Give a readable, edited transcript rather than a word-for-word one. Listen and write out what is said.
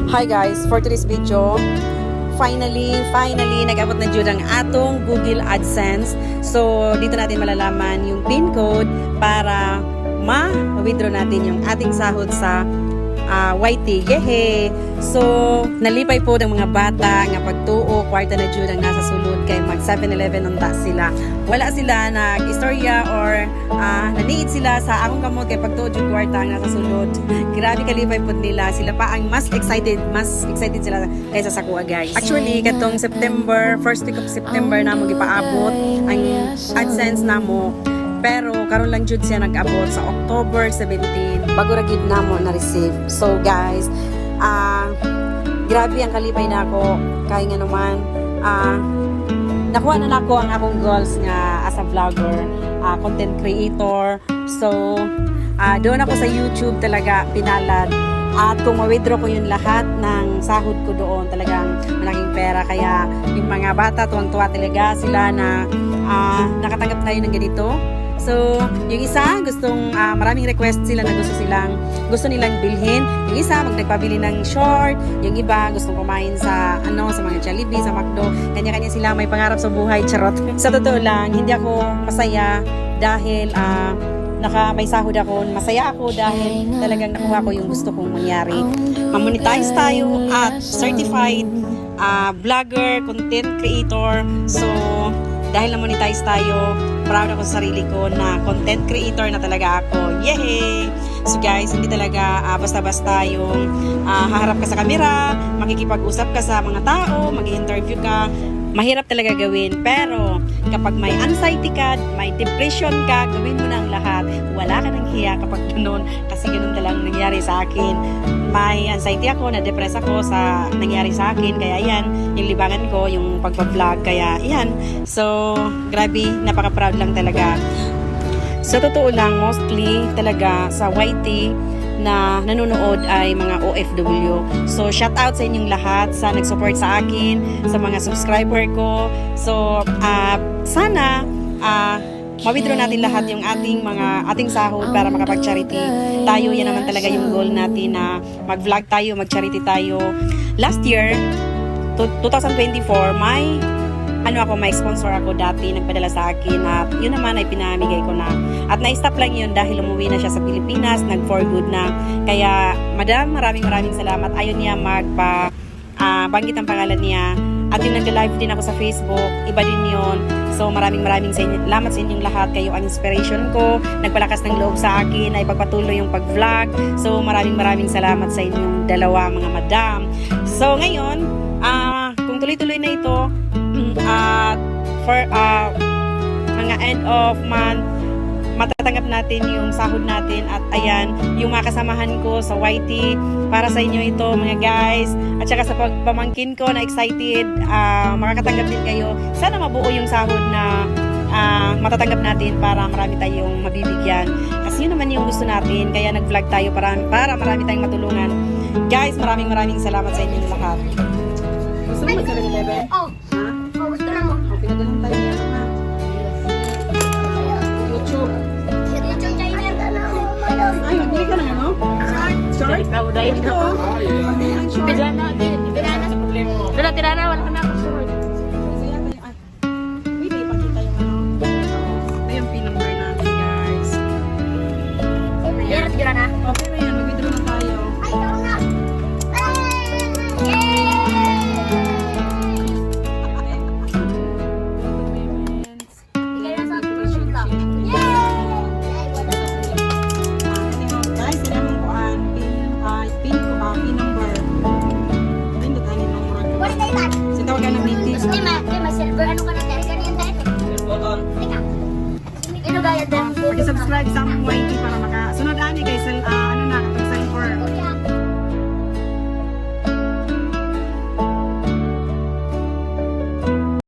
Hi guys, for today's video, finally, nag-abot na dyan ang atong Google AdSense. So, dito natin malalaman yung PIN code para ma-withdraw natin yung ating sahod sa YT. Yehe! So, nalipay po ng mga bata nga pagtuo, kwarta na dyan ang nasa sulod kay mag 7-Eleven unta sila. Wala sila nag-istorya or naniid sila sa akong kamot kay pagtuo dyan kwarta ang nasa sulod. Grabe kalipay po nila. Sila pa ang mas excited sila kaysa sa kuha guys. Actually, katong September, first week of September na mo gipaabot ang AdSense na mo. Pero karon lang jud siya nag-abot sa October 17 bago ra gid namo na receive. So guys, grabe ang kalipay na ako kay nga naman nakuha na nako ang akong goals nga as a vlogger, content creator. So doon ako sa YouTube talaga pinalad. At kung ma-withdraw ko yung lahat ng sahod ko doon, talagang malaking pera. Kaya yung mga bata, tuwang-tuwa talaga sila na nakatanggap tayo ng ganito. So, yung isa, maraming request sila na gusto nilang bilhin. Yung isa, nagpabili ng short. Yung iba, gustong kumain sa mga Jollibee, sa McDo. Kanya-kanya sila may pangarap sa buhay, charot. Sa totoo lang, hindi ako masaya dahil may sahod ako. Masaya ako dahil talagang nakuha ko yung gusto kong mangyari. Ma-monetize tayo at certified vlogger, content creator. So, dahil na-monetize tayo, proud ako sa sarili ko na content creator na talaga ako. Yay! So guys, hindi talaga basta-basta yung haharap ka sa camera, makikipag-usap ka sa mga tao, mag-interview ka. Mahirap talaga gawin. Pero kapag may anxiety ka, may depression ka, gawin mo na ang lahat. Wala ka nang hiya kapag ganun. Kasi ganun talagang nangyari sa akin. May anxiety ako, na-depress ako sa nangyari sa akin. Kaya yan, yung libangan ko, yung pagpa-vlog. Kaya yan. So, grabe, napaka-proud lang talaga. Sa totoo lang, mostly talaga sa YT na nanonood ay mga OFW. So, shout out sa inyong lahat sa nag-support sa akin, sa mga subscriber ko. So, sana ma-withdraw natin lahat yung ating sahod para makapag-charity tayo. Yan naman talaga yung goal natin na mag-vlog tayo, mag-charity tayo. Last year, 2024, may sponsor ako dati, nagpadala sa akin at yun naman ay pinamigay ko na. At na-stop lang yun dahil umuwi na siya sa Pilipinas, nag-for good na. Kaya, madam, maraming salamat. Ayun niya banggit ang pangalan niya. At yung nag-live din ako sa Facebook, iba din yun. So, maraming salamat sa inyong lahat. Kayo ang inspiration ko. Nagpalakas ng loob sa akin na ipagpatuloy yung pag-vlog. So, maraming salamat sa inyong dalawa, mga madam. So, ngayon, kung tuloy-tuloy na ito, for mga end of month, matatanggap natin yung sahod natin at ayan, yung mga kasamahan ko sa YT, para sa inyo ito mga guys, at saka sa pagpamangkin ko na excited, makakatanggap din kayo. Sana mabuo yung sahod na matatanggap natin para marami tayong mabibigyan. Kasi yun naman yung gusto natin, kaya nag-vlog tayo para marami tayong matulungan. Guys, maraming salamat sa inyo lahat. Gusto mo mag-7-Eleven? Oh, gusto na mo. Okay, nagano'n tayo yan ha. YouTube. Ay, hindi ka na ano? Short? Ito. Tirana, wala ka na ako short. Wait, ipakita yung ito yung PIN number natin guys. Tirana. Okay na yan, mag-withdraw na tayo. Ay, ikaw na. Subscribe sa aming YT para